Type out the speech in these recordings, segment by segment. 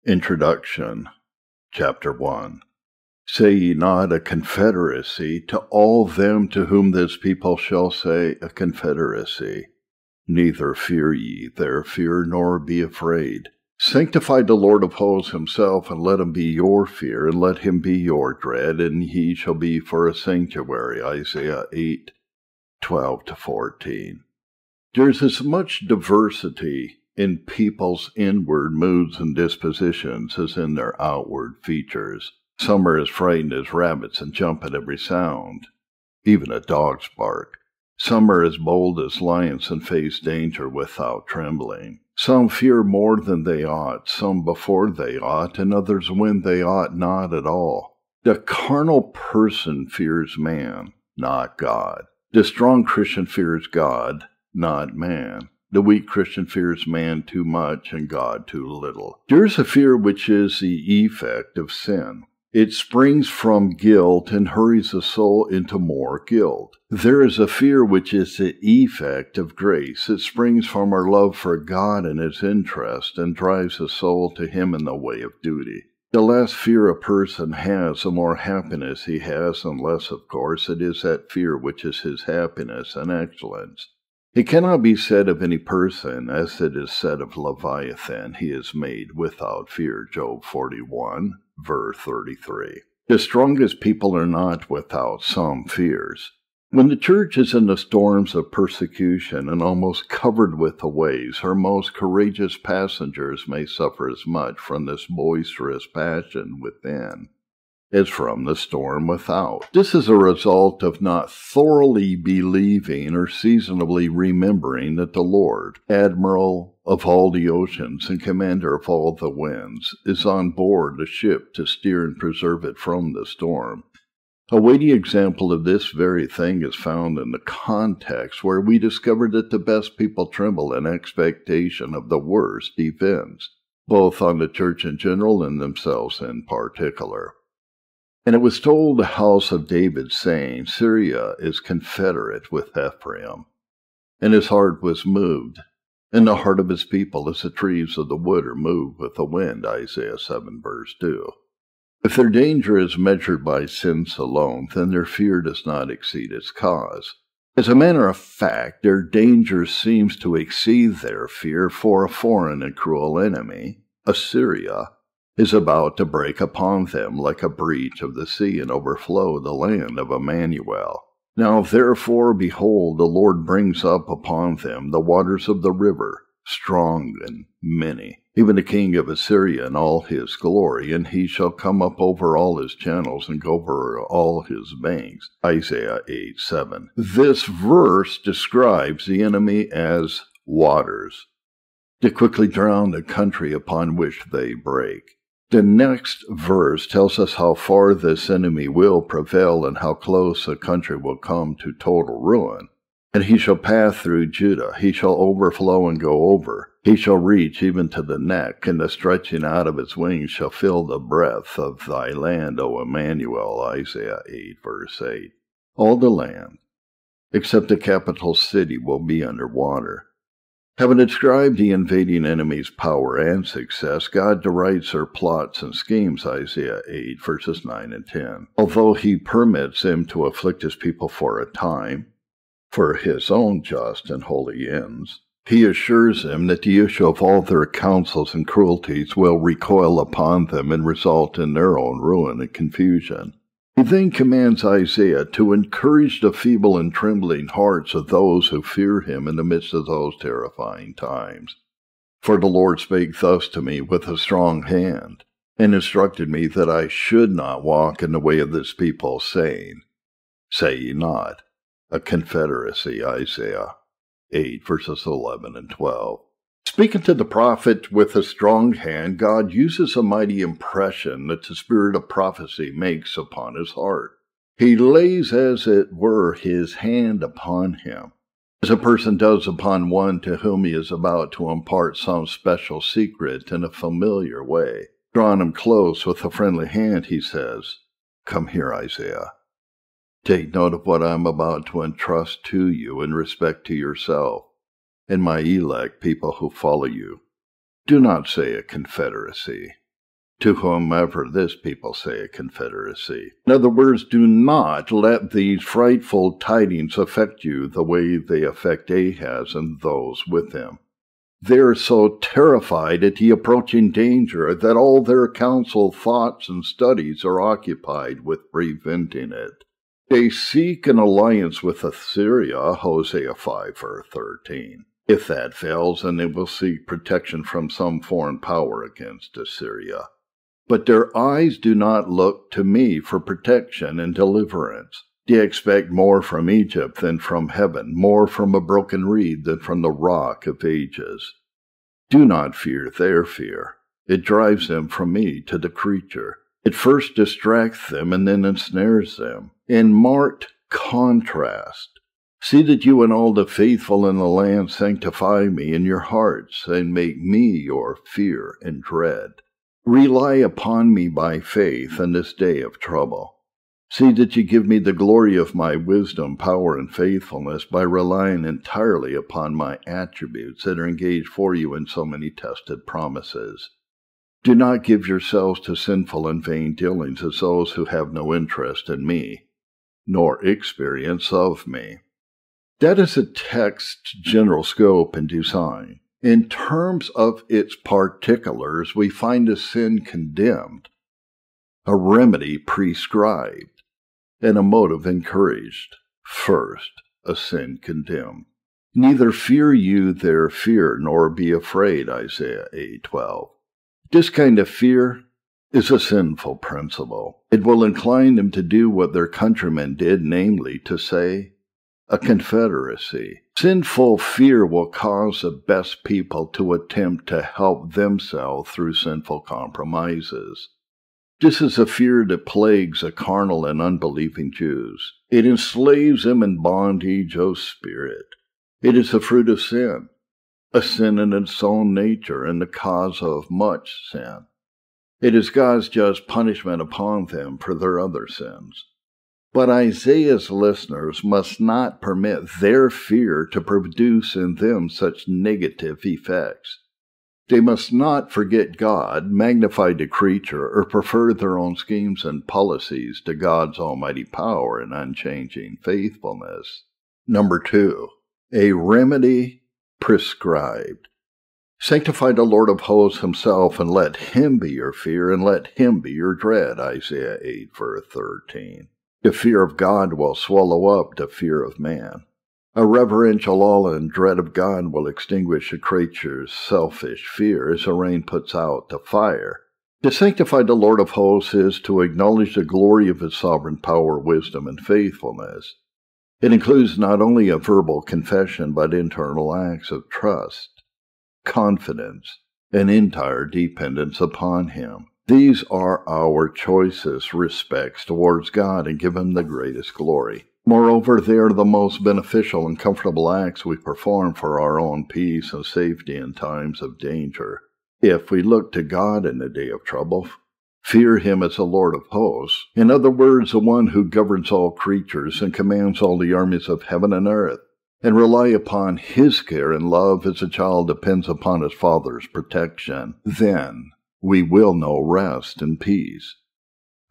Introduction, Chapter 1. Say ye not a confederacy to all them to whom this people shall say a confederacy. Neither fear ye their fear, nor be afraid. Sanctify the Lord of hosts himself, and let him be your fear, and let him be your dread, and he shall be for a sanctuary. Isaiah 8:12-14. There is as much diversity in people's inward moods and dispositions as in their outward features. Some are as frightened as rabbits and jump at every sound, even a dog's bark. Some are as bold as lions and face danger without trembling. Some fear more than they ought, some before they ought, and others when they ought not at all. The carnal person fears man, not God. The strong Christian fears God, not man. The weak Christian fears man too much and God too little. There is a fear which is the effect of sin. It springs from guilt and hurries the soul into more guilt. There is a fear which is the effect of grace. It springs from our love for God and his interest and drives the soul to him in the way of duty. The less fear a person has, the more happiness he has, unless, of course, it is that fear which is his happiness and excellence. It cannot be said of any person, as it is said of Leviathan, he is made without fear. Job 41, verse 33. The strongest people are not without some fears. When the church is in the storms of persecution and almost covered with the waves, her most courageous passengers may suffer as much from this boisterous passion within as from the storm without. This is a result of not thoroughly believing or seasonably remembering that the Lord, Admiral of all the oceans and Commander of all the winds, is on board the ship to steer and preserve it from the storm. A weighty example of this very thing is found in the context where we discover that the best people tremble in expectation of the worst events, both on the church in general and themselves in particular. And it was told the house of David, saying, Syria is confederate with Ephraim. And his heart was moved, and the heart of his people as the trees of the wood are moved with the wind. Isaiah 7, verse 2. If their danger is measured by sins alone, then their fear does not exceed its cause. As a matter of fact, their danger seems to exceed their fear, for a foreign and cruel enemy, Assyria, is about to break upon them like a breach of the sea and overflow the land of Emmanuel. Now therefore, behold, the Lord brings up upon them the waters of the river, strong and many, even the king of Assyria in all his glory, and he shall come up over all his channels and go over all his banks. Isaiah 8:7. This verse describes the enemy as waters, to quickly drown the country upon which they break. The next verse tells us how far this enemy will prevail and how close the country will come to total ruin. And he shall pass through Judah, he shall overflow and go over. He shall reach even to the neck, and the stretching out of its wings shall fill the breadth of thy land, O Emmanuel. Isaiah 8, verse 8. All the land, except the capital city, will be under water. Having described the invading enemy's power and success, God derides their plots and schemes, Isaiah 8, verses 9 and 10. Although he permits him to afflict his people for a time, for his own just and holy ends, he assures them that the issue of all their counsels and cruelties will recoil upon them and result in their own ruin and confusion. He then commands Isaiah to encourage the feeble and trembling hearts of those who fear him in the midst of those terrifying times. For the Lord spake thus to me with a strong hand, and instructed me that I should not walk in the way of this people, saying, Say ye not, a confederacy. Isaiah 8, verses 11 and 12. Speaking to the prophet with a strong hand, God uses a mighty impression that the spirit of prophecy makes upon his heart. He lays, as it were, his hand upon him, as a person does upon one to whom he is about to impart some special secret in a familiar way. Drawing him close with a friendly hand, he says, Come here, Isaiah. Take note of what I am about to entrust to you in respect to yourself and my elect people who follow you. Do not say a confederacy, to whomever this people say a confederacy. In other words, do not let these frightful tidings affect you the way they affect Ahaz and those with him. They are so terrified at the approaching danger that all their counsel, thoughts, and studies are occupied with preventing it. They seek an alliance with Syria, Hosea 5:13. If that fails, then they will seek protection from some foreign power against Assyria. But their eyes do not look to me for protection and deliverance. They expect more from Egypt than from heaven, more from a broken reed than from the rock of ages. Do not fear their fear. It drives them from me to the creature. It first distracts them and then ensnares them. In marked contrast, see that you and all the faithful in the land sanctify me in your hearts and make me your fear and dread. Rely upon me by faith in this day of trouble. See that you give me the glory of my wisdom, power, and faithfulness by relying entirely upon my attributes that are engaged for you in so many tested promises. Do not give yourselves to sinful and vain dealings as those who have no interest in me, nor experience of me. That is a text's general scope and design. In terms of its particulars, we find a sin condemned, a remedy prescribed, and a motive encouraged. First, a sin condemned. Neither fear you their fear, nor be afraid, Isaiah 8:12. This kind of fear is a sinful principle. It will incline them to do what their countrymen did, namely to say, a confederacy. Sinful fear will cause the best people to attempt to help themselves through sinful compromises. This is a fear that plagues the carnal and unbelieving Jews. It enslaves them in bondage of spirit. It is the fruit of sin, a sin in its own nature and the cause of much sin. It is God's just punishment upon them for their other sins. But Isaiah's listeners must not permit their fear to produce in them such negative effects. They must not forget God, magnify the creature, or prefer their own schemes and policies to God's almighty power and unchanging faithfulness. Number 2, a remedy prescribed. Sanctify the Lord of hosts himself, and let him be your fear, and let him be your dread. Isaiah 8:13. The fear of God will swallow up the fear of man. A reverential awe and dread of God will extinguish a creature's selfish fear as the rain puts out the fire. To sanctify the Lord of hosts is to acknowledge the glory of his sovereign power, wisdom, and faithfulness. It includes not only a verbal confession, but internal acts of trust, confidence, and entire dependence upon him. These are our choicest respects towards God and give him the greatest glory. Moreover, they are the most beneficial and comfortable acts we perform for our own peace and safety in times of danger. If we look to God in the day of trouble, fear him as the Lord of hosts, in other words, the one who governs all creatures and commands all the armies of heaven and earth, and rely upon his care and love as a child depends upon his father's protection, then we will know rest and peace.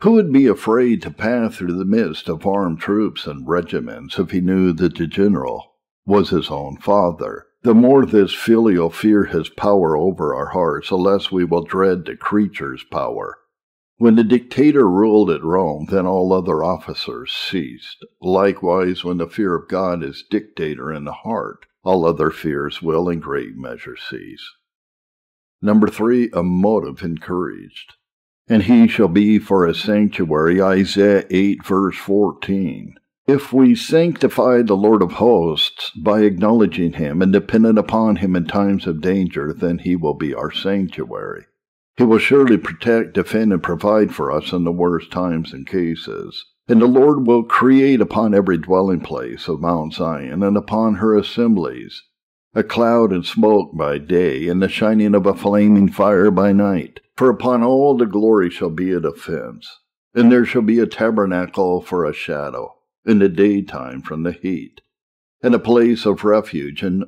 Who would be afraid to pass through the midst of armed troops and regiments if he knew that the general was his own father? The more this filial fear has power over our hearts, the less we will dread the creature's power. When the dictator ruled at Rome, then all other officers ceased. Likewise, when the fear of God is dictator in the heart, all other fears will in great measure cease. Number 3, a motive encouraged. And he shall be for a sanctuary, Isaiah 8:14. If we sanctify the Lord of hosts by acknowledging him and dependent upon him in times of danger, then he will be our sanctuary. He will surely protect, defend, and provide for us in the worst times and cases. And the Lord will create upon every dwelling place of Mount Zion and upon her assemblies a cloud and smoke by day, and the shining of a flaming fire by night. For upon all the glory shall be a defense, and there shall be a tabernacle for a shadow, in the daytime from the heat. and a place of refuge, and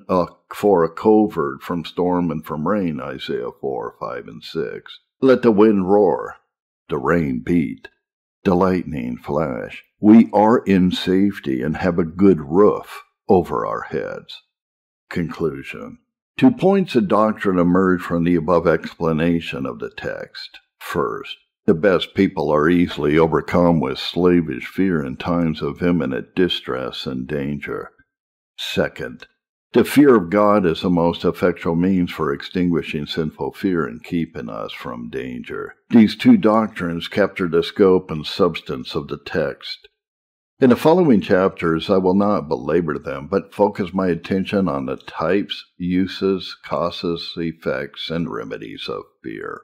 for a covert from storm and from rain, Isaiah 4, 5, and 6. Let the wind roar, the rain beat, the lightning flash. We are in safety and have a good roof over our heads. Conclusion. 2 points of doctrine emerge from the above explanation of the text. First, the best people are easily overcome with slavish fear in times of imminent distress and danger. Second, the fear of God is the most effectual means for extinguishing sinful fear and keeping us from danger. These 2 doctrines capture the scope and substance of the text. In the following chapters, I will not belabor them, but focus my attention on the types, uses, causes, effects, and remedies of fear.